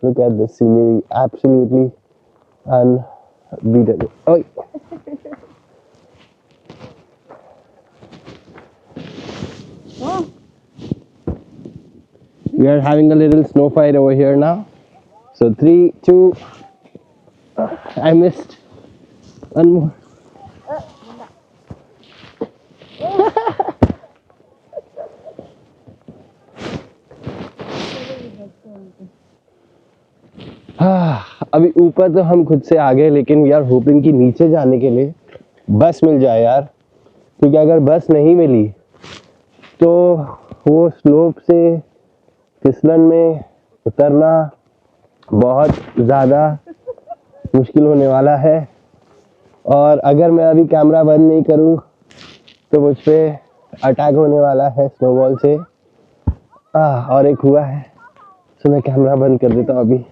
Look at the scenery, absolutely unbeatable. Oh. Oh. We are having a little snow fight over here now. So 3, 2. I missed one more. अभी ऊपर तो हम खुद से आ गए, लेकिन वी आर होपिंग कि नीचे जाने के लिए बस मिल जाए यार, क्योंकि अगर बस नहीं मिली तो वो स्लोप से फिसलन में उतरना बहुत ज़्यादा मुश्किल होने वाला है। और अगर मैं अभी कैमरा बंद नहीं करूं तो मुझ पे अटैक होने वाला है स्नोबॉल से। और एक हुआ है, तो मैं कैमरा बंद कर देता हूं अभी।